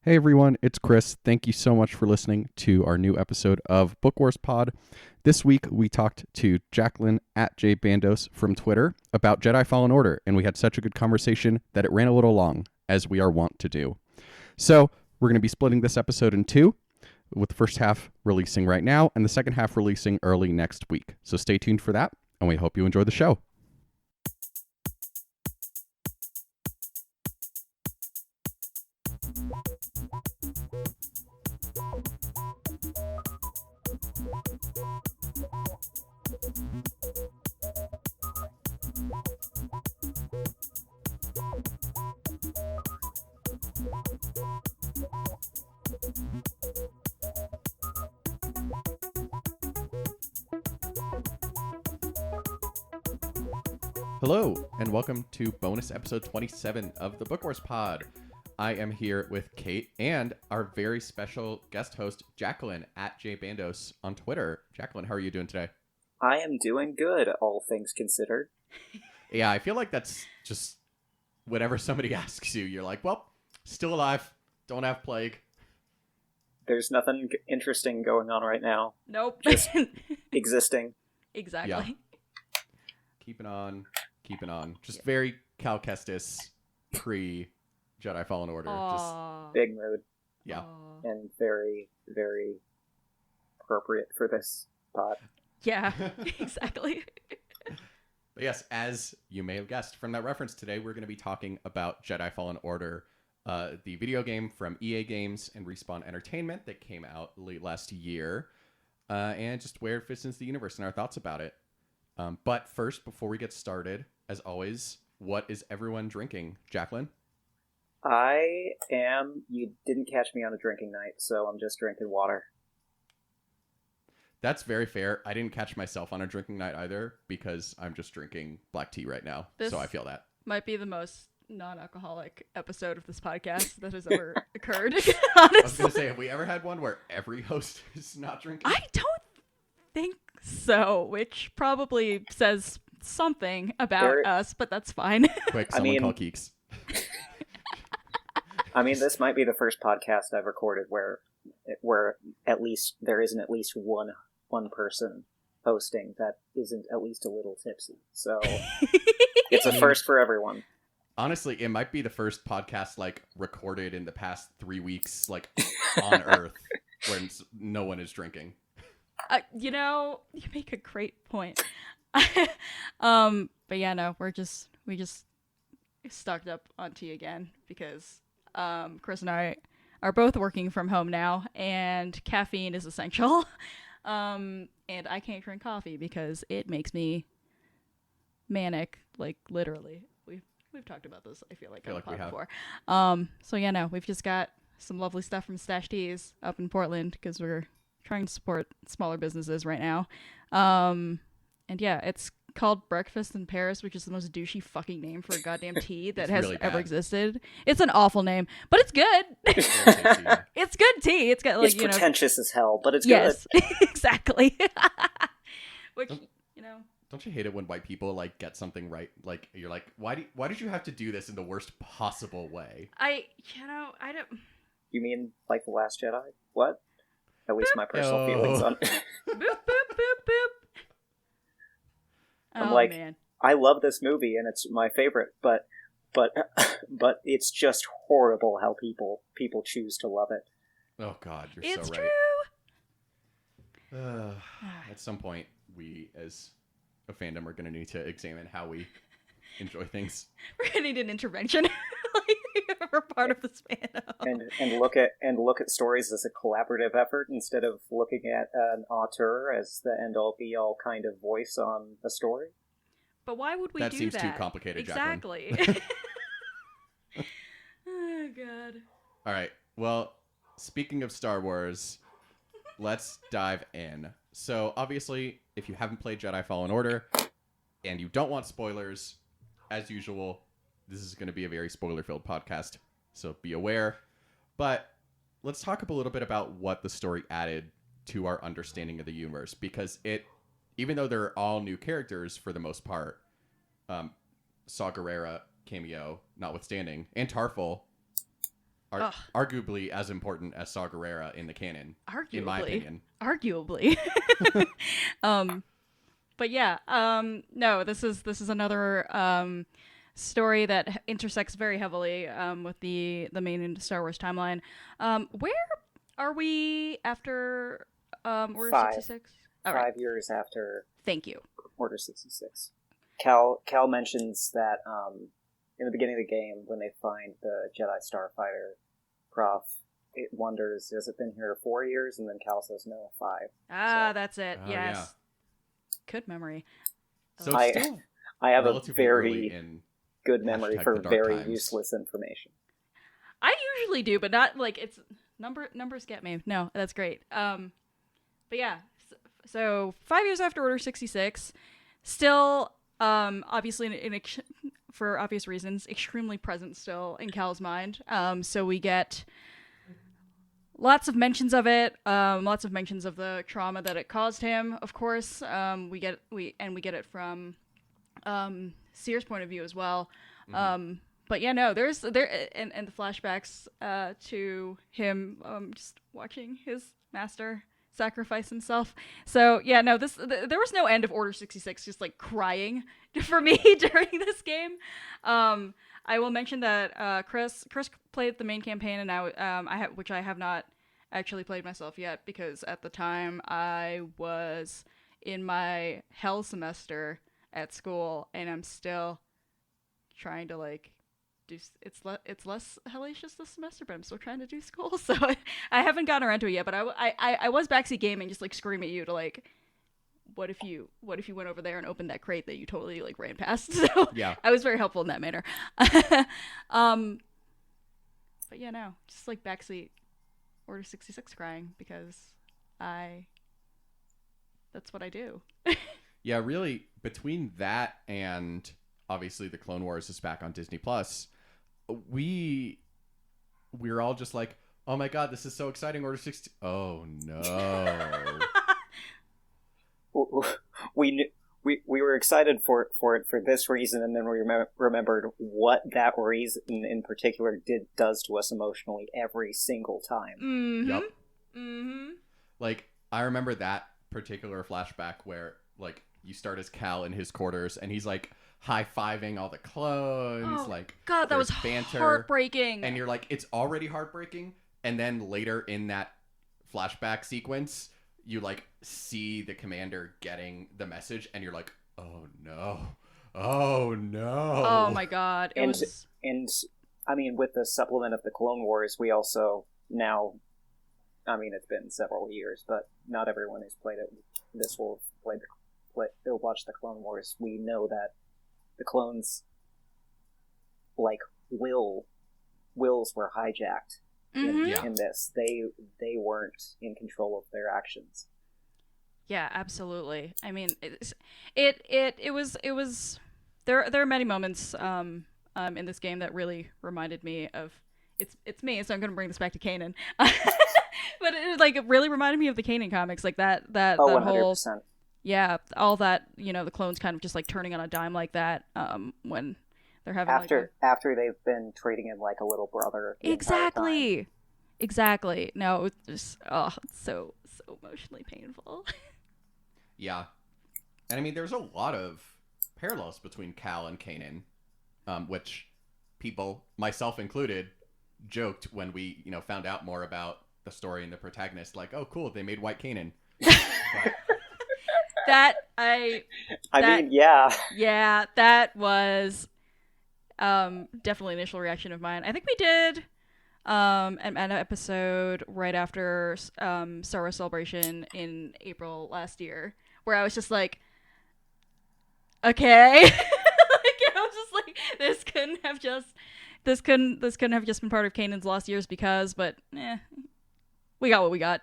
Hey everyone, it's Chris. Thank you so much for listening to our new episode of Book Wars Pod. This week we talked to Jacqueline at JBandos from Twitter about Jedi Fallen Order, and we had such a good conversation that it ran a little long, as we are wont to do. So we're going to be splitting this episode in two, with the first half releasing right now and the second half releasing early next week. So stay tuned for that, and we hope you enjoy the show. Hello, and welcome to bonus episode 27 of the Book Wars Pod. I am here with Kate and our very special guest host, Jacqueline at JBandos on Twitter. Jacqueline, how are you doing today? I am doing good, all things considered. Yeah, I feel like that's just whenever somebody asks you, you're like, well, still alive, don't have plague. There's nothing interesting going on right now. Nope. Just existing. Exactly. Yeah. Keeping on. Just very Cal Kestis pre-Jedi Fallen Order. Aww. Big mood. Yeah. Aww. And very, very appropriate for this pod. Yeah, exactly. But yes, as you may have guessed from that reference today, we're going to be talking about Jedi Fallen Order, the video game from EA Games and Respawn Entertainment that came out late last year, and just where it fits into the universe and our thoughts about it. But first, before we get started, as always, what is everyone drinking? Jacqueline? You didn't catch me on a drinking night, so I'm just drinking water. That's very fair. I didn't catch myself on a drinking night either because I'm just drinking black tea right now. So I feel that. Might be the most non-alcoholic episode of this podcast that has ever occurred, honestly. I was going to say, have we ever had one where every host is not drinking? I don't think so, which probably says something about us, but that's fine. Quick, someone call Keeks. I mean, this might be the first podcast I've recorded where at least there isn't at least one person hosting that isn't at least a little tipsy. So it's a first for everyone. Honestly, it might be the first podcast recorded in the past 3 weeks, on Earth, when no one is drinking. You make a great point. But yeah, no, we just stocked up on tea again because Chris and I are both working from home now, and caffeine is essential. And I can't drink coffee because it makes me manic, literally. We've talked about this, I feel like on the pod before. So yeah, no, we've just got some lovely stuff from Stash Teas up in Portland because we're trying to support smaller businesses right now. And yeah, it's called Breakfast in Paris, which is the most douchey fucking name for a goddamn tea that has really ever existed. It's an awful name, but it's good. It's good tea. It's got it's pretentious as hell, but it's good. Yes, exactly. Which Don't you hate it when white people get something right? You're like, why did you have to do this in the worst possible way? I don't. You mean like The Last Jedi? What? At least my personal feelings on it. Boop, boop, boop, boop. I'm man. I love this movie and it's my favorite, but it's just horrible how people choose to love it. Oh God, you're it's so right. True. At some point, we as a fandom are going to need to examine how we enjoy things. We're going to need an intervention. We're part of this fandom. And look at stories as a collaborative effort instead of looking at an auteur as the end-all be-all kind of voice on a story. But why would we do that? That seems too complicated, exactly. Oh, God. All right. Well, speaking of Star Wars, let's dive in. So, obviously, if you haven't played Jedi Fallen Order and you don't want spoilers, as usual, this is going to be a very spoiler-filled podcast, so be aware. But let's talk a little bit about what the story added to our understanding of the universe, because even though they're all new characters for the most part, Saw Gerrera cameo notwithstanding, and Tarful, are arguably as important as Saw Gerrera in the canon, in my opinion. Arguably. But yeah, no, this is another story that intersects very heavily with the main Star Wars timeline. Where are we after Order 66? All right. 5 years after. Thank you. Order 66. Cal mentions that in the beginning of the game, when they find the Jedi Starfighter, Prof, it wonders, has it been here 4 years? And then Cal says, no, 5. Ah, So, that's it. Oh, yes. yeah. Good memory. So it's still I have a relatively early very in good memory for #the dark very times. useless information. I usually do, but not like it's numbers get me. No, that's great. But yeah, so 5 years after Order 66, still obviously for obvious reasons, extremely present still in Cal's mind. So we get lots of mentions of it, lots of mentions of the trauma that it caused him. Of course, we get it from Seer's point of view as well. But yeah, no, there and the flashbacks to him just watching his master sacrifice himself. So yeah, no, there was no end of Order 66 just like crying for me during this game. I will mention that Chris played the main campaign, and which I have not actually played myself yet, because at the time I was in my hell semester at school, and I'm still trying to like do. It's less hellacious this semester, but I'm still trying to do school, so I haven't gotten around to it yet. But I was backseat gaming, just like scream at you to like, what if you went over there and opened that crate that you totally like ran past? So Yeah. I was very helpful in that manner. But yeah, no, just like backseat Order 66 crying, because that's what I do. Yeah, really, between that and obviously the Clone Wars is back on Disney Plus, we're all just like, oh my god, this is so exciting, Order 60. Oh no. We were excited for it for this reason, and then we remembered what that reason in particular does to us emotionally every single time. Mm-hmm. Yep. Mm-hmm. Like, I remember that particular flashback where, like, you start as Cal in his quarters, and he's, like, high-fiving all the clones. Oh, like, God, that was banter, heartbreaking. and you're like, it's already heartbreaking, and then later in that flashback sequence, you, like, see the commander getting the message, and you're like, oh, no. Oh, no. Oh, my God. And I mean, with the supplement of the Clone Wars, we also now, I mean, it's been several years, but not everyone who's played it, this will they'll watch the Clone Wars. We know that the clones, like, wills were hijacked in this. They weren't in control of their actions. Yeah, absolutely. I mean, it was there are many moments in this game that really reminded me of it's me, so I'm going to bring this back to Kanan. But it really reminded me of the Kanan comics, like that 100%. whole, yeah, all that, the clones kind of just like turning on a dime like that when they're having after they've been treating him like a little brother. Exactly. No, it's just it's so emotionally painful. Yeah. And I mean, there's a lot of parallels between Cal and Kanan, which people, myself included, joked when we, found out more about the story and the protagonist. Like, oh, cool, they made white Kanan. I mean, yeah. Yeah, that was definitely an initial reaction of mine. I think we did an episode right after Star Wars Celebration in April last year, where I was just like, okay. Like, I was just like, this couldn't have just been part of Kanan's lost years but we got what we got.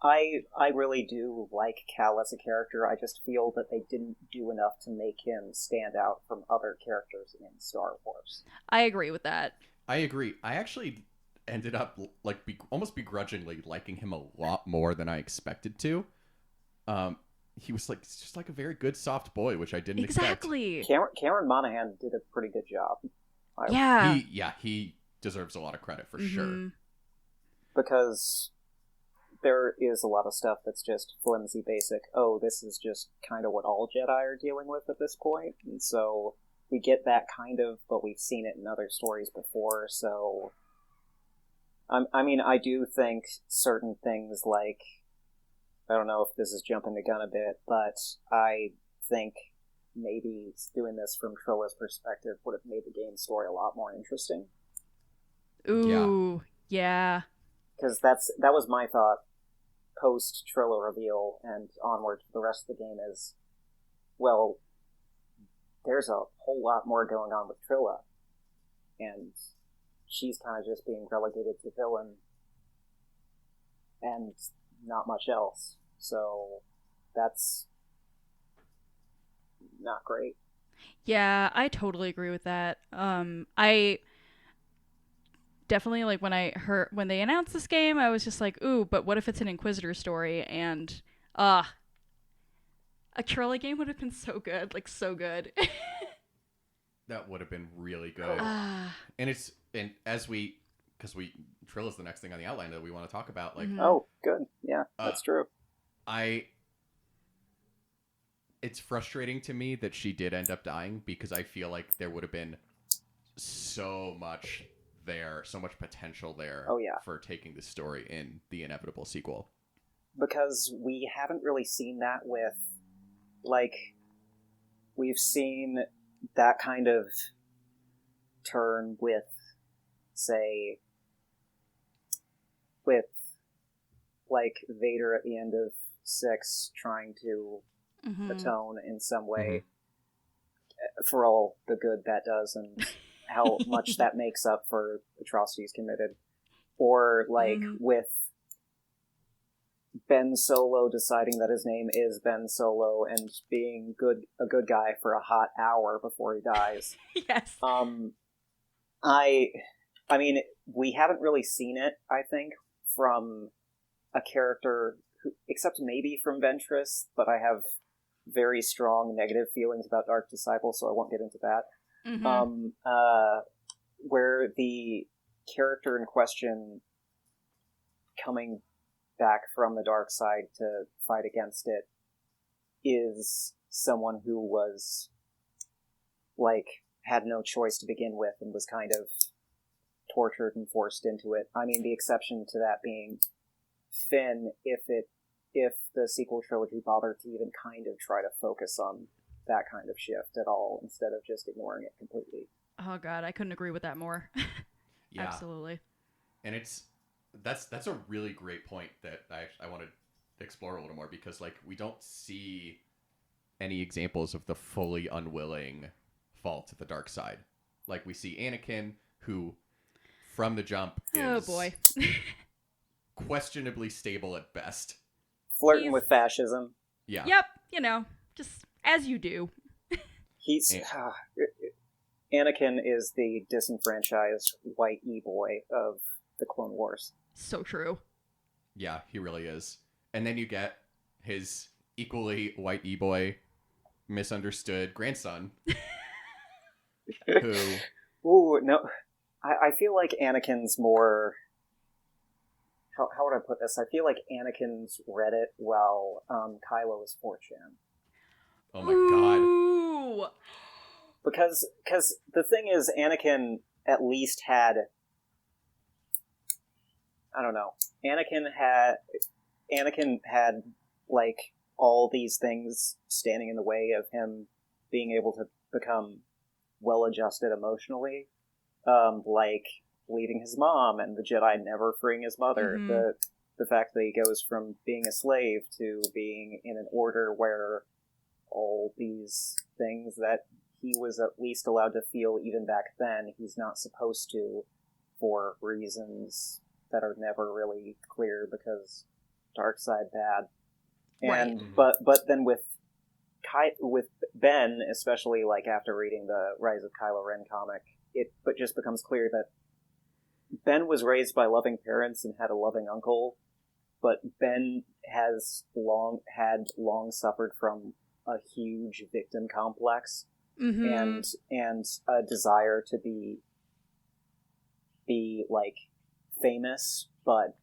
I really do like Cal as a character. I just feel that they didn't do enough to make him stand out from other characters in Star Wars. I agree with that. I agree. I actually ended up almost begrudgingly liking him a lot more than I expected to. He was just like a very good soft boy, which I didn't expect. Exactly. Cameron Monaghan did a pretty good job. Yeah. He deserves a lot of credit for sure. Because there is a lot of stuff that's just flimsy basic, oh, this is just kind of what all Jedi are dealing with at this point, and so we get that kind of, but we've seen it in other stories before, so... I mean, I do think certain things like... I don't know if this is jumping the gun a bit, but I think maybe doing this from Trilla's perspective would have made the game story a lot more interesting. Ooh, yeah. Because that was my thought post Trilla reveal and onward to the rest of the game is, well, there's a whole lot more going on with Trilla, and she's kind of just being relegated to villain and not much else. So that's not great. Yeah, I totally agree with that. I definitely, like, when they announced this game, I was just like, ooh, but what if it's an Inquisitor story? And a Trilla game would have been so good, like so good. That would have been really good. Because Trilla's the next thing on the outline that we want to talk about. Like, oh, good, yeah, that's true. It's frustrating to me that she did end up dying, because I feel like there would have been so much potential there for taking the story in the inevitable sequel. Because we haven't really seen that with, like, we've seen that kind of turn with, say, like, Vader at the end of 6 trying to atone in some way for all the good that does and how much that makes up for atrocities committed. Or, like, with Ben Solo deciding that his name is Ben Solo and being a good guy for a hot hour before he dies. Yes. I mean, we haven't really seen it, I think, from a character who, except maybe from Ventress, but I have very strong negative feelings about Dark Disciple, so I won't get into that. Where the character in question coming back from the dark side to fight against it is someone who was, like, had no choice to begin with and was kind of tortured and forced into it. I mean, the exception to that being Finn, if the sequel trilogy bothered to even kind of try to focus on that kind of shift at all instead of just ignoring it completely. Oh god, I couldn't agree with that more. Yeah. Absolutely. And that's a really great point that I want to explore a little more, because, like, we don't see any examples of the fully unwilling fall to the dark side. Like, we see Anakin, who from the jump is questionably stable at best. Flirting with fascism. Yeah. Yep, just as you do. Anakin is the disenfranchised white e-boy of the Clone Wars. So true. Yeah, he really is. And then you get his equally white e-boy, misunderstood grandson, who... Ooh, no. I feel like Anakin's more... How would I put this? I feel like Anakin's Reddit while Kylo is 4chan. Oh my god. Ooh. Because the thing is, Anakin at least had... I don't know. Anakin had, like, all these things standing in the way of him being able to become well-adjusted emotionally. Like leaving his mom and the Jedi never freeing his mother. The fact that he goes from being a slave to being in an order where all these things that he was at least allowed to feel even back then, he's not supposed to, for reasons that are never really clear because dark side bad. And but then with Ben, especially like after reading the Rise of Kylo Ren comic, it just becomes clear that Ben was raised by loving parents and had a loving uncle, but Ben has long suffered from a huge victim complex and a desire to be be like famous, but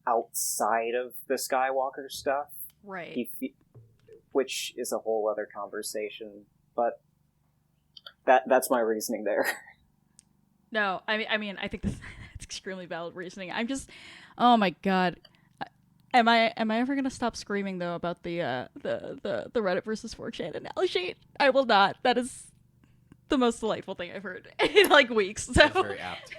outside of the Skywalker stuff. Right. Which is a whole other conversation, but that's my reasoning there. No, I mean, I think that's extremely valid reasoning. I'm just, oh my god, am I ever gonna stop screaming though about the Reddit versus 4chan analogy? I will not. That is the most delightful thing I've heard in like weeks. So That's very apt.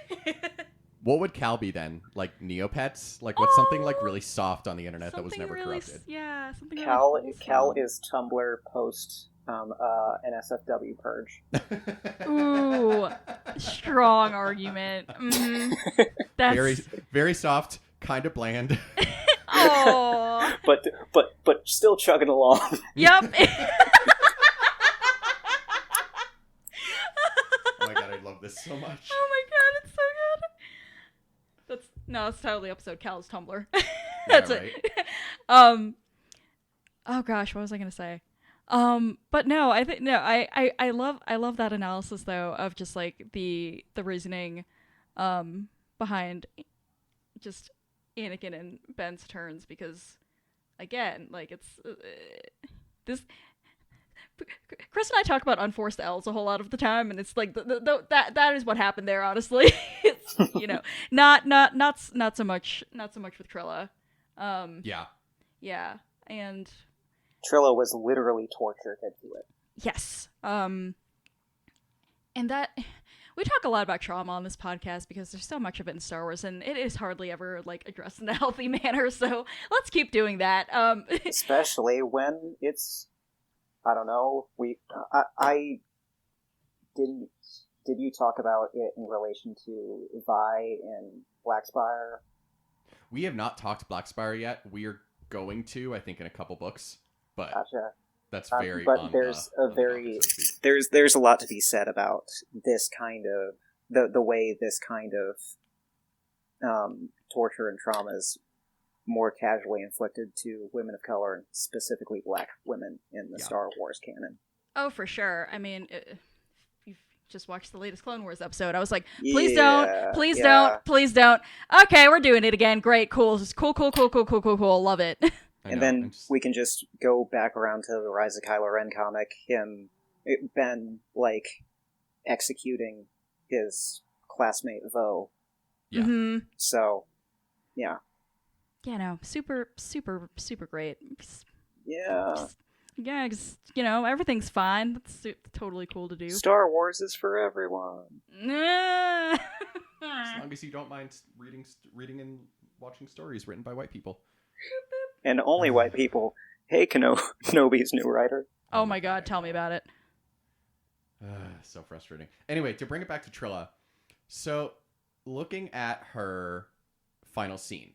What would Cal be then? Like Neopets? Like what's something like really soft on the internet that was something never really, corrupted? yeah, something Cal really Cal wholesome. is Tumblr post NSFW purge. Ooh, strong argument. That's Very, very soft, kind of bland. oh, but still chugging along. yep. Oh my god, I love this so much. Oh my god, it's so good. That's totally episode Cal's Tumblr. Yeah, That's right. it. Oh gosh, what was I gonna say? But no, I think no, I love that analysis though of just like the reasoning, behind just Anakin and Ben's turns because, again, like it's this. Chris and I talk about unforced L's a whole lot of the time, and it's like that is what happened there. Honestly, it's, not so much with Trilla. Yeah. Yeah, and Trilla was literally tortured into it. yes, and that we talk a lot about trauma on this podcast because there's so much of it in Star Wars, and it is hardly ever like addressed in a healthy manner. So let's keep doing that. Especially when it's, I don't know. I didn't. Did you talk about it in relation to Vi and Blackspire? We have not talked Blackspire yet. We are going to, I think, in a couple books, but Gotcha. that's very. But there's there's a lot to be said about this kind of the way this kind of torture and trauma is more casually inflicted to women of color, and specifically Black women in the Star Wars canon. Oh, for sure. I mean, if you've just watched the latest Clone Wars episode, I was like, please don't, please don't. Okay, we're doing it again. Great, cool, just cool. Love it. And then we can just go back around to the Rise of Kylo Ren comic. Ben, like, executing his classmate Vo. Yeah. Mm-hmm. So, yeah. Yeah, no, super great. Yeah. Yeah, cause, everything's fine. That's totally cool to do. Star Wars is for everyone. As long as you don't mind reading and watching stories written by white people. And only white people. Hey, Kenobi's new writer. Oh my god, tell me about it. So frustrating. Anyway, to bring it back to Trilla. So, looking at her final scene,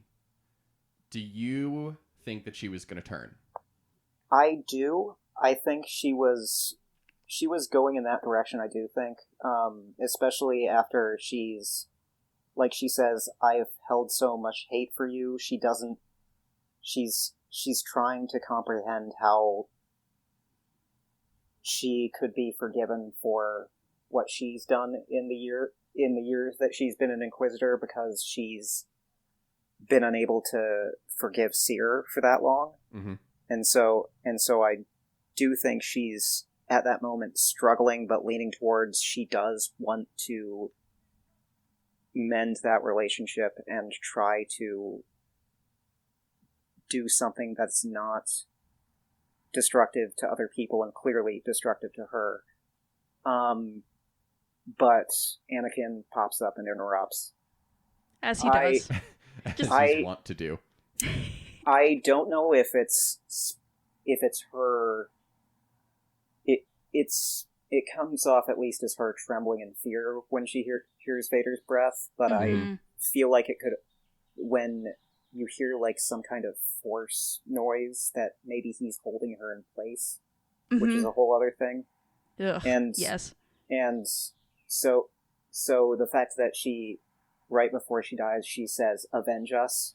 do you think that she was going to turn? I do. I think she was going in that direction, I do think. Especially after she says, I've held so much hate for you. She's trying to comprehend how she could be forgiven for what she's done in the years that she's been an Inquisitor, because she's been unable to forgive Seer for that long. Mm-hmm. And so I do think she's at that moment struggling, but leaning towards she does want to mend that relationship and try to do something that's not destructive to other people and clearly destructive to her. But Anakin pops up and interrupts. As he does. As he's want to do. I don't know if it's her. It comes off at least as her trembling in fear when she hears Vader's breath, but Mm-hmm. I feel like it could, when you hear like some kind of force noise, that maybe he's holding her in place, which is a whole other thing. Ugh, and yes. And so the fact that she, right before she dies, she says, "Avenge us,"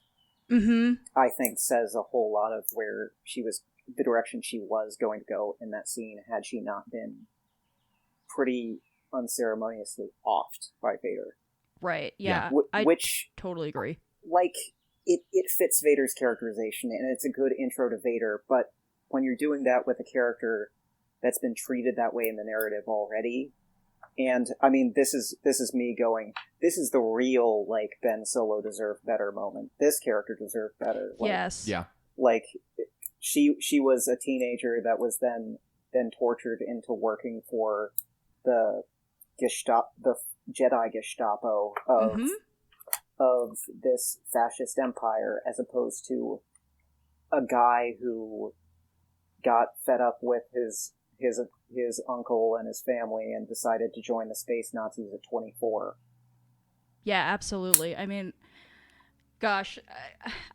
I think says a whole lot of where she was, the direction she was going to go in that scene, had she not been pretty unceremoniously offed by Vader. Right. Yeah. I which totally agree. like it fits Vader's characterization, and it's a good intro to Vader. But when you're doing that with a character that's been treated that way in the narrative already, and I mean, this is me going, this is the real like Ben Solo deserved better moment. This character deserved better. Like, Yes. Yeah. Like she was a teenager that was then tortured into working for the Jedi Gestapo of this fascist empire, as opposed to a guy who got fed up with his uncle and his family and decided to join the space Nazis at 24. Yeah, absolutely. I mean, gosh,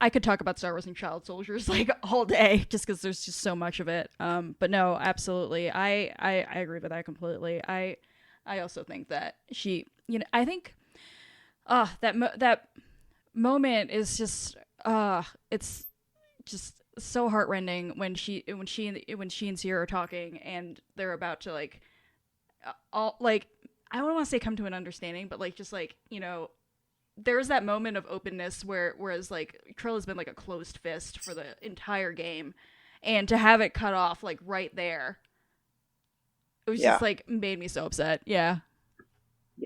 I could talk about Star Wars and child soldiers like all day, just because there's just so much of it. But no, absolutely, I agree with that completely. I also think that she, I think, that moment is just, it's just so heartrending when she and Sierra are talking and they're about to like, all like, I don't want to say come to an understanding, but like just like, there's that moment of openness whereas like Trilla's been like a closed fist for the entire game, and to have it cut off like right there, it was just like made me so upset. Yeah.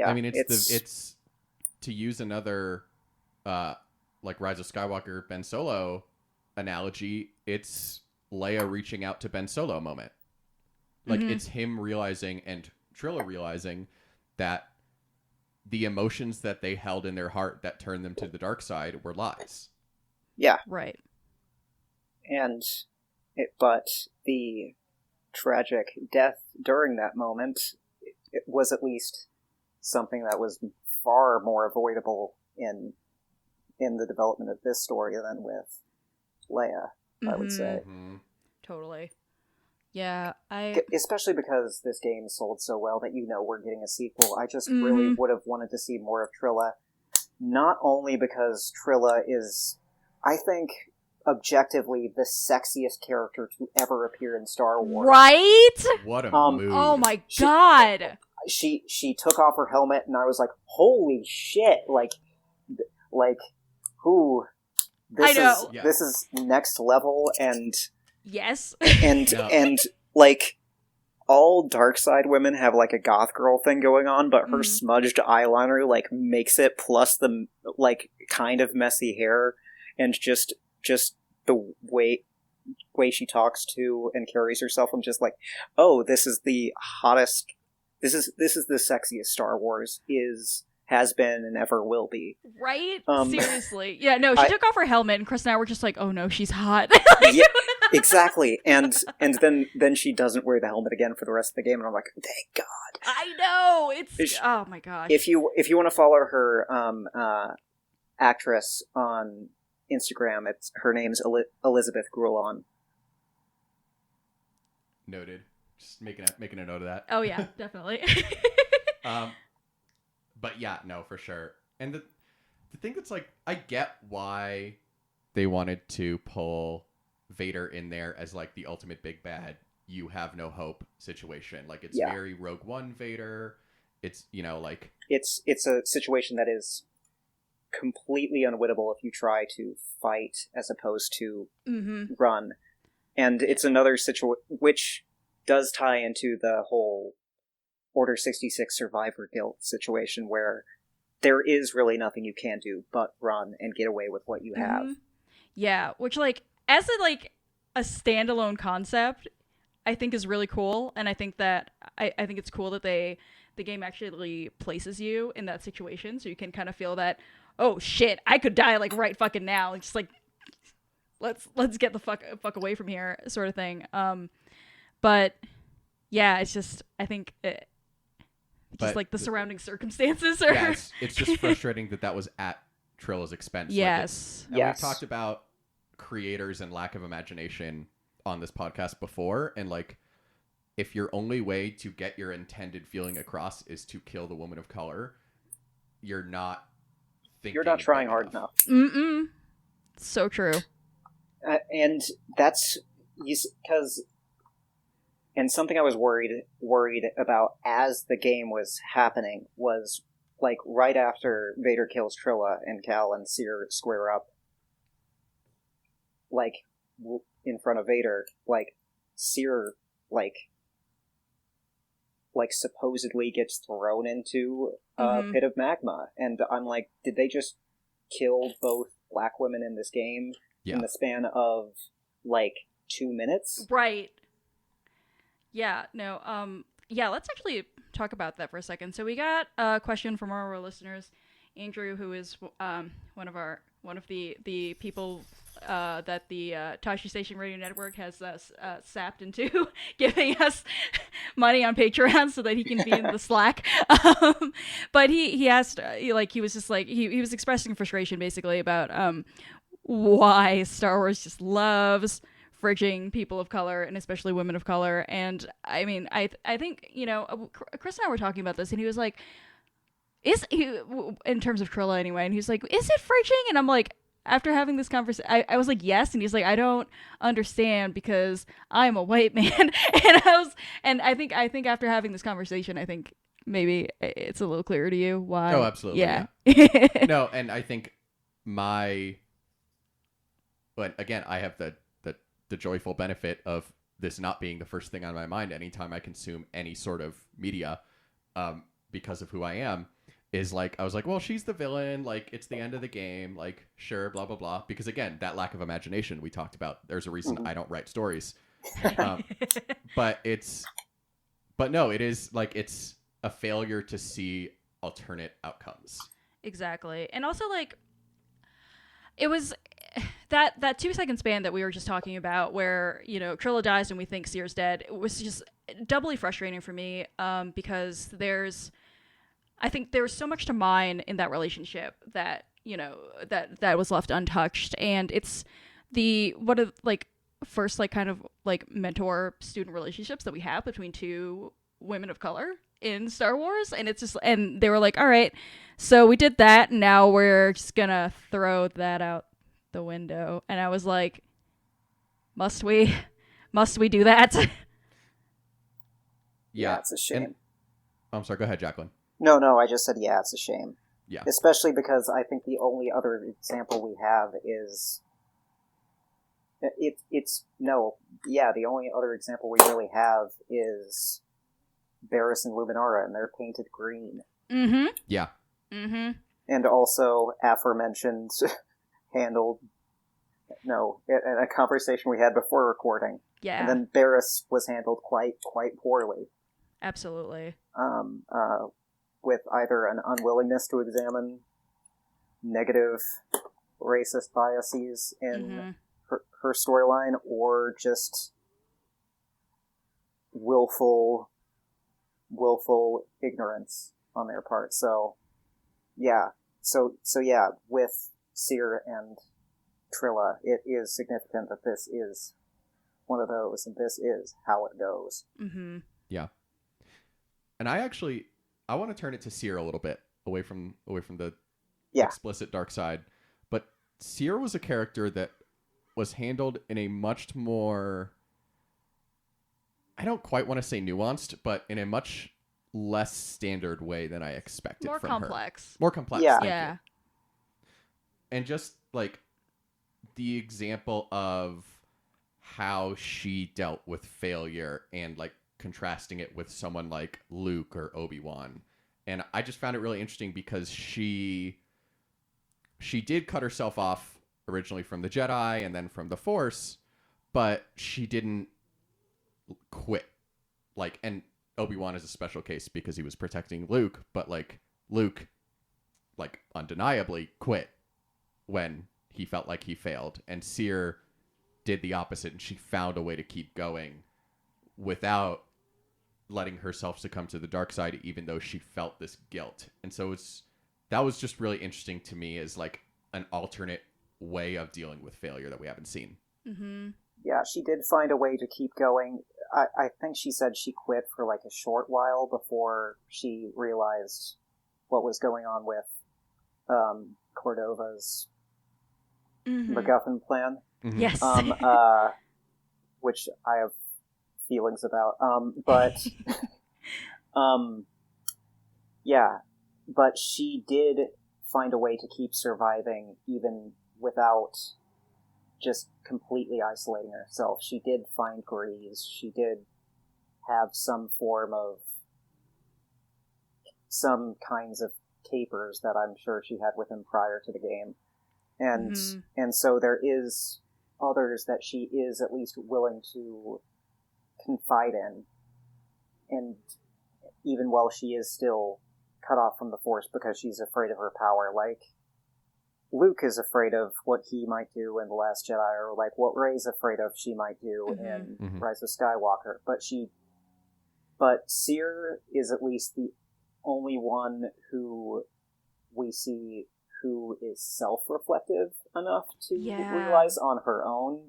I mean, it's to use another like Rise of Skywalker Ben Solo analogy, it's Leia reaching out to Ben Solo moment. Like it's him realizing and Trilla realizing that the emotions that they held in their heart that turned them to the dark side were lies. Yeah. Right. But the tragic death during that moment, it was at least something that was far more avoidable in the development of this story than with Leia, I would say. Totally. Yeah, especially because this game sold so well that we're getting a sequel. I just really would have wanted to see more of Trilla. Not only because Trilla is, I think, objectively the sexiest character to ever appear in Star Wars. Right? What a mood. Oh my god. She took off her helmet and I was like, holy shit, like who this is next level. And yes. and like all dark side women have like a goth girl thing going on, but her smudged eyeliner like makes it, plus the like kind of messy hair and just the way she talks to and carries herself. I'm just like, oh, this is the hottest. This is the sexiest Star Wars has been and ever will be. Right? Seriously. Yeah, no, she took off her helmet and Chris and I were just like, oh no, she's hot. Yeah, exactly. And then she doesn't wear the helmet again for the rest of the game, and I'm like, thank God. I know. It's oh my gosh. If you want to follow her actress on Instagram, her name's Elizabeth Grulon. Noted. Just making a note of that. Oh yeah, definitely. But yeah, no, for sure. And the thing that's like, I get why they wanted to pull Vader in there as like the ultimate big bad, you have no hope situation. Like it's very Rogue One Vader. It's, like it's a situation that is completely unwinnable if you try to fight as opposed to run. And it's another situation which does tie into the whole Order 66 survivor guilt situation, where there is really nothing you can do but run and get away with what you have. Yeah, which like as a standalone concept, I think is really cool, and I think that I think it's cool that the game actually places you in that situation, so you can kind of feel that, oh shit, I could die like right fucking now. It's just like let's get the fuck away from here, sort of thing. But yeah, it's just I think like the surrounding circumstances are. Yeah, it's just frustrating that was at Trilla's expense. Yes. Like we've talked about creators and lack of imagination on this podcast before, and like if your only way to get your intended feeling across is to kill the woman of color, you're not trying hard enough. So true. And that's because, and something I was worried about as the game was happening was like right after Vader kills Trilla and Cal and Seer square up, like in front of Vader, like Seer like supposedly gets thrown into a pit of magma, and I'm like, did they just kill both black women in this game in the span of like 2 minutes? Right. Yeah. No. Yeah. Let's actually talk about that for a second. So we got a question from one of our listeners, Andrew, who is one of the people that the Tashi Station Radio Network has sapped into giving us money on Patreon so that he can be in the Slack. But he asked, like, he was just like, he was expressing frustration basically about why Star Wars just loves fridging people of color and especially women of color. And I mean, I think, you know, Chris and I were talking about this, and he was like, in terms of Trilla anyway, and he's like, is it fridging? And I'm like, after having this conversation, I was like, yes, and he's like, I don't understand because I'm a white man. And I think after having this conversation, I think maybe it's a little clearer to you why. Oh, absolutely. Yeah. No, and I think but again, I have the joyful benefit of this not being the first thing on my mind anytime I consume any sort of media, because of who I am. Is like, I was like, well, she's the villain, like, it's the end of the game, like, sure, blah, blah, blah. Because, again, that lack of imagination we talked about, there's a reason I don't write stories. But no, it is, like, it's a failure to see alternate outcomes. Exactly. And also, like, it was that 2 second span that we were just talking about where, you know, Trilla dies and we think Seer's dead. It was just doubly frustrating for me, because I think there was so much to mine in that relationship that, you know, that was left untouched. And it's first, like, kind of like mentor student relationships that we have between two women of color in Star Wars. And it's just, and they were like, all right, so we did that. And now we're just gonna throw that out the window. And I was like, must we do that? Yeah, it's a shame. I'm sorry, go ahead, Jacqueline. No, I just said, yeah, it's a shame. Yeah. Especially because I think the only other example we have is... the only other example we really have is Barriss and Luminara, and they're painted green. Mm-hmm. Yeah. Mm-hmm. And also, aforementioned, handled... No, in a conversation we had before recording. Yeah. And then Barriss was handled quite poorly. Absolutely. With either an unwillingness to examine negative racist biases in her storyline, or just willful ignorance on their part. So yeah, with Seer and Trilla, it is significant that this is one of those, and this is how it goes. Mm-hmm. Yeah. And I want to turn it to Seer a little bit, away from the explicit dark side. But Seer was a character that was handled in a much more, I don't quite want to say nuanced, but in a much less standard way than I expected from her. More complex. Yeah. And just, like, the example of how she dealt with failure and, like, contrasting it with someone like Luke or Obi-Wan. And I just found it really interesting because she did cut herself off originally from the Jedi and then from the Force, but she didn't quit. Like, and Obi-Wan is a special case because he was protecting Luke, but, like, Luke, like, undeniably quit when he felt like he failed. And Seer did the opposite, and she found a way to keep going without letting herself succumb to the dark side, even though she felt this guilt. And so that was just really interesting to me as, like, an alternate way of dealing with failure that we haven't seen. Mm-hmm. Yeah, she did find a way to keep going. I think she said she quit for, like, a short while before she realized what was going on with Cordova's MacGuffin plan. Mm-hmm. Yes. Which I have feelings about. But yeah, but she did find a way to keep surviving even without just completely isolating herself. She did find Grease. She did have some form of some kinds of capers that I'm sure she had with him prior to the game. And so there is others that she is at least willing to confide in, and even while she is still cut off from the Force because she's afraid of her power, like Luke is afraid of what he might do in The Last Jedi, or like what Rey's afraid of she might do in Rise of Skywalker. But Seer is at least the only one who we see who is self-reflective enough to realize on her own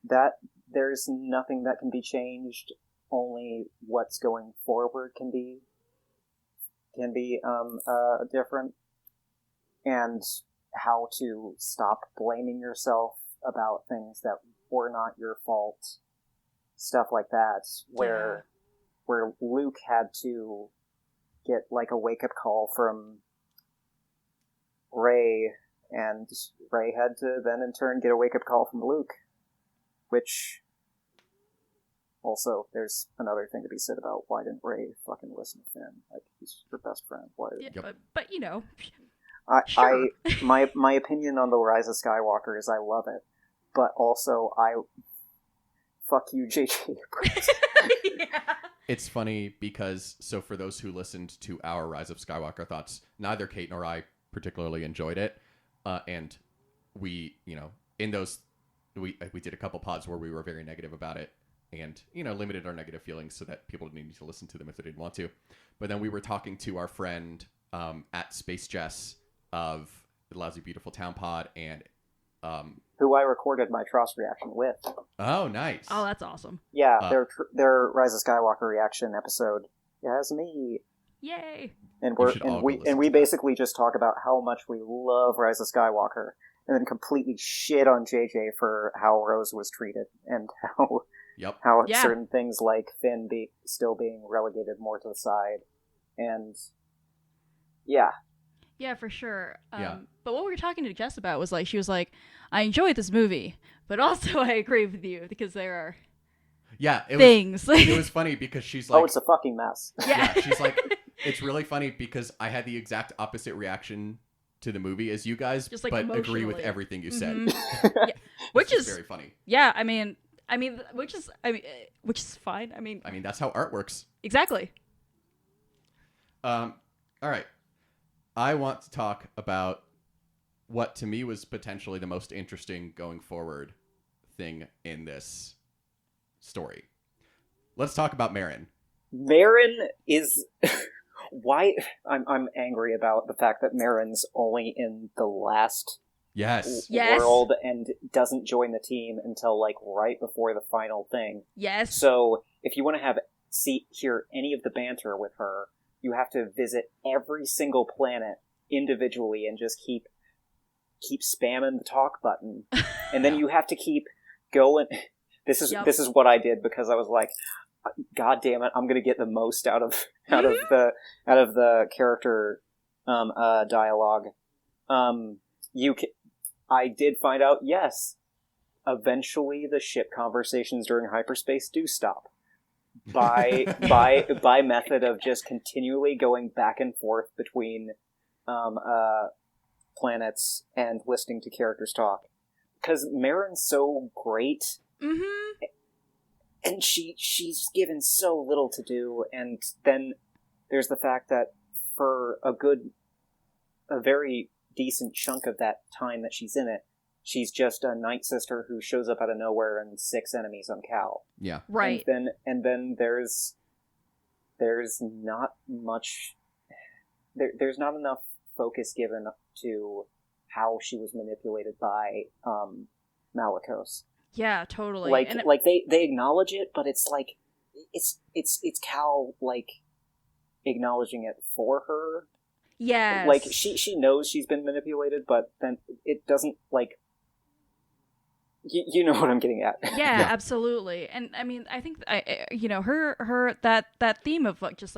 that there's nothing that can be changed. Only what's going forward can be different, and how to stop blaming yourself about things that were not your fault, stuff like that. Where Luke had to get like a wake-up call from Rey, and Rey had to then in turn get a wake-up call from Luke, which also there's another thing to be said about why didn't Rey fucking listen to Finn? Like, he's her best friend. Why? Yeah, but you know, my opinion on the Rise of Skywalker is I love it, but also fuck you, J.J. Abrams. Yeah. It's funny because, so for those who listened to our Rise of Skywalker thoughts, neither Kate nor I particularly enjoyed it, and we, in those, we did a couple pods where we were very negative about it, and limited our negative feelings so that people didn't need to listen to them if they didn't want to. But then we were talking to our friend at Space Jess of the Lousy Beautiful Town Pod, and who I recorded my Tross reaction with. Oh, nice. Oh, that's awesome. Yeah, their Rise of Skywalker reaction episode. Yeah, it's me. Yay! And we basically just talk about how much we love Rise of Skywalker, and then completely shit on JJ for how Rose was treated, and how certain things like Finn still being relegated more to the side, and yeah. Yeah, for sure. But what we were talking to Jess about was she was like, I enjoyed this movie, but also I agree with you because there are things. It was funny because she's like, oh, it's a fucking mess. Yeah. She's like, it's really funny because I had the exact opposite reaction to the movie as you guys, just but agree with everything you said. Yeah. Which is very funny. Yeah, I mean, which is fine. I mean, that's how art works. Exactly. All right. I want to talk about what to me was potentially the most interesting going forward thing in this story. Let's talk about Merrin. Merrin is why I'm angry about the fact that Merrin's only in the last world and doesn't join the team until right before the final thing. Yes. So if you want to hear any of the banter with her, you have to visit every single planet individually and just keep spamming the talk button, and then you have to keep going. This is what I did because I was like, God damn it, I'm gonna get the most out of the character dialogue. I did find out, yes, eventually the ship conversations during hyperspace do stop. By method of just continually going back and forth between planets and listening to characters talk, because Merrin's so great, and she's given so little to do, and then there's the fact that for a very decent chunk of that time that she's in it, she's just a Night Sister who shows up out of nowhere and 6 enemies on Cal. Yeah. Right. And then there's not much. There's not enough focus given to how she was manipulated by Malicos. Yeah, totally. They acknowledge it, but it's it's Cal acknowledging it for her. Yeah. She knows she's been manipulated, but then it doesn't You know what I'm getting at. Yeah, absolutely. And I mean, I think her that theme of just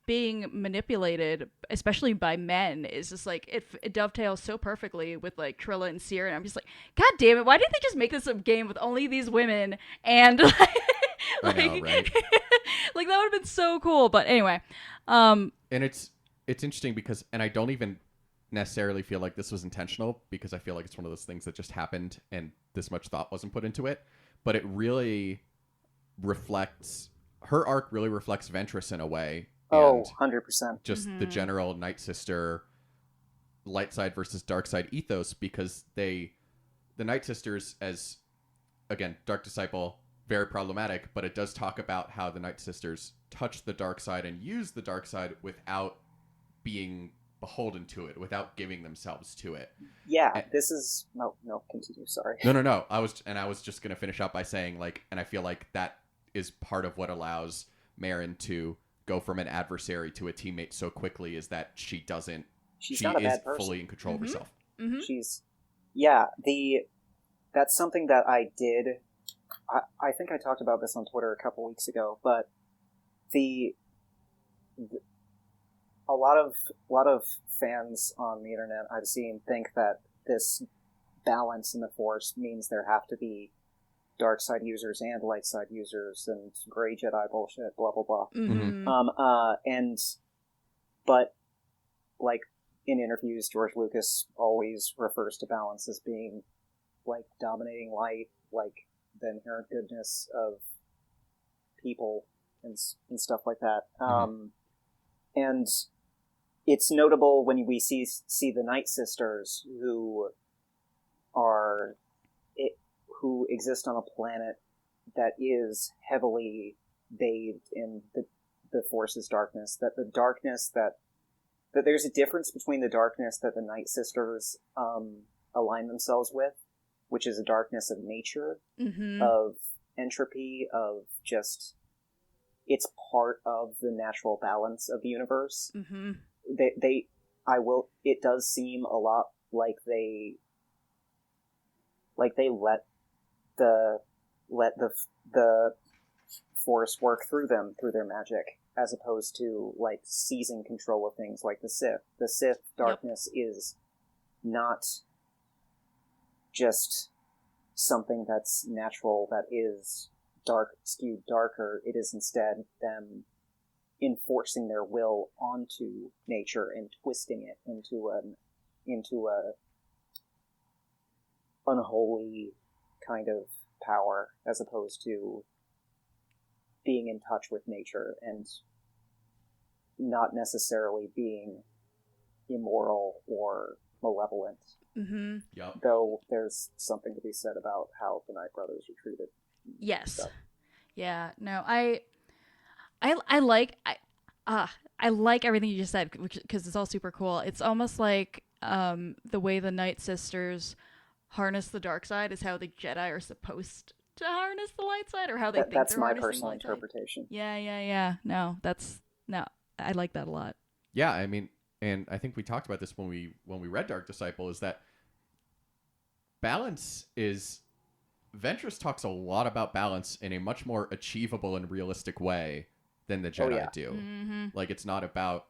being manipulated, especially by men, is just like it dovetails so perfectly with like Trilla and Seer, and I'm just like, God damn it, why didn't they just make this a game with only these women? And I know, right? like that would have been so cool. But anyway, and it's interesting because, and I don't even necessarily feel like this was intentional, because I feel like it's one of those things that just happened and this much thought wasn't put into it, but it really reflects, her arc really reflects Ventress in a way. Oh, and 100%. just the general Night Sister light side versus dark side ethos, because the Night Sisters, as again, Dark Disciple, very problematic, but it does talk about how the Night Sisters touch the dark side and use the dark side without being beholden to it, without giving themselves to it. Yeah, and, this is no, continue, sorry. No. I was just going to finish up by saying, like, and I feel like that is part of what allows Marin to go from an adversary to a teammate so quickly, is that she not a bad person. Fully in control of herself. Mm-hmm. That's something that I did. I think I talked about this on Twitter a couple weeks ago, but a lot of fans on the internet I've seen think that this balance in the Force means there have to be dark side users and light side users and gray Jedi bullshit, blah blah blah. Mm-hmm. But like in interviews, George Lucas always refers to balance as being like dominating light, like the inherent goodness of people and stuff like that. And it's notable when we see the Night Sisters who exist on a planet that is heavily bathed in the Force's darkness. That the darkness that there's a difference between the darkness that the Night Sisters align themselves with, which is a darkness of nature, of entropy, of just it's part of the natural balance of the universe. Mm-hmm. It does seem a lot like they let the Force work through them, through their magic, as opposed to like seizing control of things like the Sith. The Sith darkness is not just something that's natural, that is dark, skewed darker. It is instead them enforcing their will onto nature and twisting it into a unholy kind of power, as opposed to being in touch with nature and not necessarily being immoral or malevolent. Mm-hmm. Yep. Though there's something to be said about how the Night Brothers are treated. Yes. So. Yeah. No. I like everything you just said, because it's all super cool. It's almost like the way the Night Sisters harness the dark side is how the Jedi are supposed to harness the light side, or how they think that's they're my harnessing personal the light interpretation. side. Yeah. No, I like that a lot. Yeah, I mean, and I think we talked about this when we read Dark Disciple, is that balance is... Ventress talks a lot about balance in a much more achievable and realistic way than the Jedi do. Mm-hmm. Like, it's not about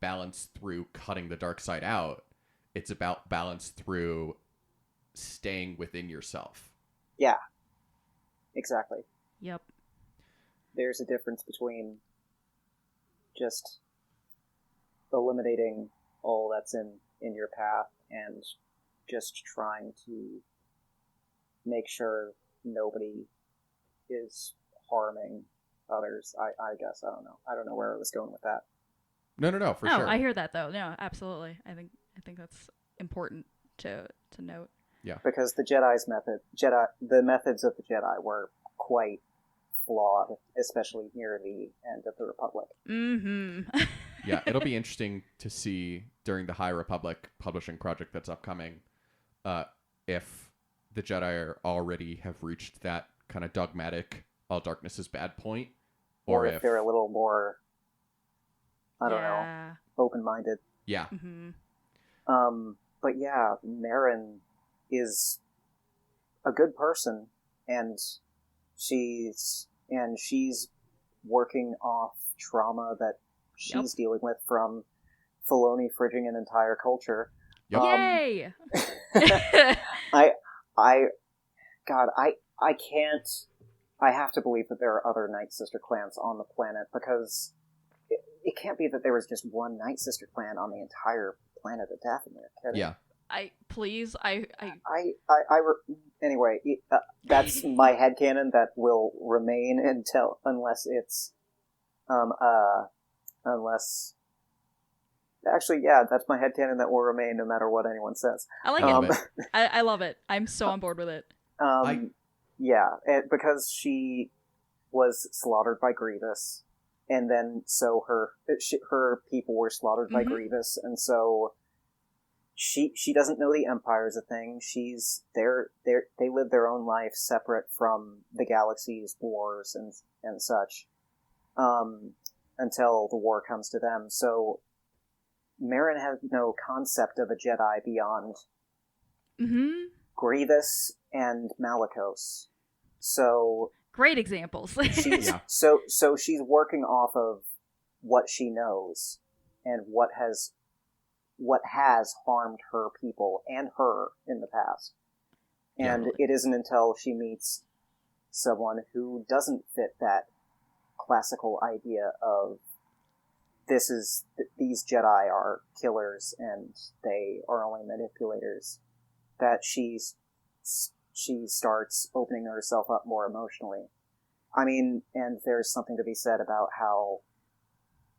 balance through cutting the dark side out. It's about balance through staying within yourself. Yeah. Exactly. Yep. There's a difference between just eliminating all that's in your path and just trying to make sure nobody is harming others. I guess. I don't know where I was going with that. No, for sure. I hear that though. No, absolutely. I think that's important to note. Yeah. Because the the methods of the Jedi were quite flawed, especially near the end of the Republic. Mm-hmm. Yeah, it'll be interesting to see during the High Republic publishing project that's upcoming, if the Jedi already have reached that kind of dogmatic all darkness is bad point, or if they're a little more, I don't know, open-minded. Yeah. Mm-hmm. But yeah, Marin is a good person, and she's working off trauma that she's dealing with from Filoni fridging an entire culture. Yep. Yay! I can't. I have to believe that there are other Night Sister clans on the planet, because it can't be that there was just one Night Sister clan on the entire planet of Dathomir. Yeah. Anyway, that's my headcanon that will remain unless actually, yeah, that's my headcanon that will remain no matter what anyone says. I like it. I love it. I'm so on board with it. Yeah, because she was slaughtered by Grievous, and then so her people were slaughtered by Grievous, and so she doesn't know the Empire is a thing. They live their own life separate from the galaxy's wars and such, until the war comes to them. So Merrin has no concept of a Jedi beyond Grievous and Malicos. So great examples. So she's working off of what she knows and what has harmed her people and her in the past. And it isn't until she meets someone who doesn't fit that classical idea of these Jedi are killers and they are only manipulators, that she starts opening herself up more emotionally. I mean, and there's something to be said about how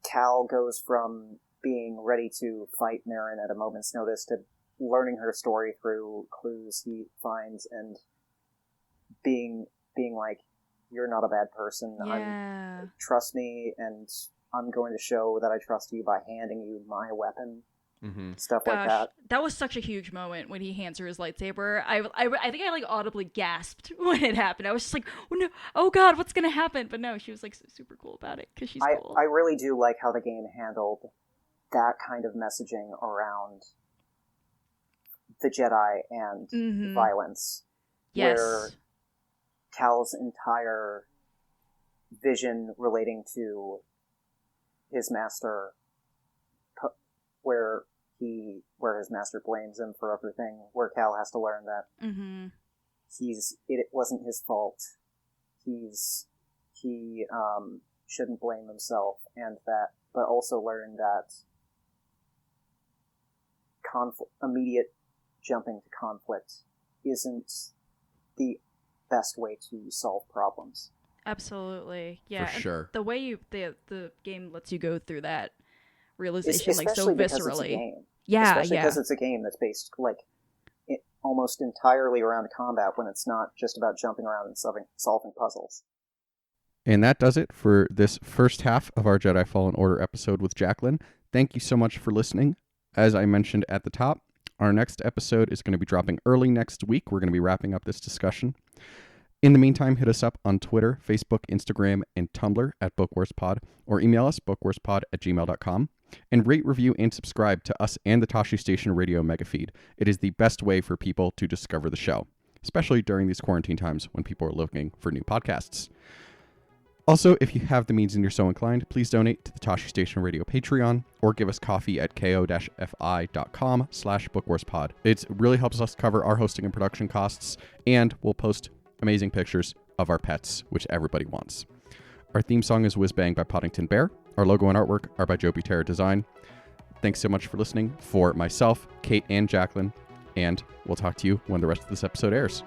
Cal goes from being ready to fight Merrin at a moment's notice to learning her story through clues he finds and being like, you're not a bad person. Yeah. Trust me, and I'm going to show that I trust you by handing you my weapon. Stuff like that. That was such a huge moment when he hands her his lightsaber. I think I like audibly gasped when it happened. I was just like, oh no, oh god, what's gonna happen? But no, she was like super cool about it because she's cool. I really do like how the game handled that kind of messaging around the Jedi and violence. Yes. Where Cal's entire vision relating to his master, where his master blames him for everything, where Cal has to learn that it wasn't his fault. He shouldn't blame himself, but also learn that immediate jumping to conflict isn't the best way to solve problems. Absolutely, yeah. For sure. The way the game lets you go through that realization, Especially like so because viscerally. It's a game. Yeah, especially because it's a game that's based almost entirely around combat, when it's not just about jumping around and solving puzzles. And that does it for this first half of our Jedi Fallen Order episode with Jacqueline. Thank you so much for listening. As I mentioned at the top, our next episode is going to be dropping early next week. We're going to be wrapping up this discussion. In the meantime, hit us up on Twitter, Facebook, Instagram, and Tumblr at BookWarsPod, or email us, bookwarspod@gmail.com, and rate, review, and subscribe to us and the Tashi Station Radio Megafeed. It is the best way for people to discover the show, especially during these quarantine times when people are looking for new podcasts. Also, if you have the means and you're so inclined, please donate to the Tashi Station Radio Patreon, or give us coffee at ko-fi.com/bookwarspod. It really helps us cover our hosting and production costs, and we'll post amazing pictures of our pets, which everybody wants. Our theme song is Whiz Bang by Poddington Bear. Our logo and artwork are by Joe Butera Design. Thanks so much for listening. For myself, Kate, and Jacqueline, and we'll talk to you when the rest of this episode airs.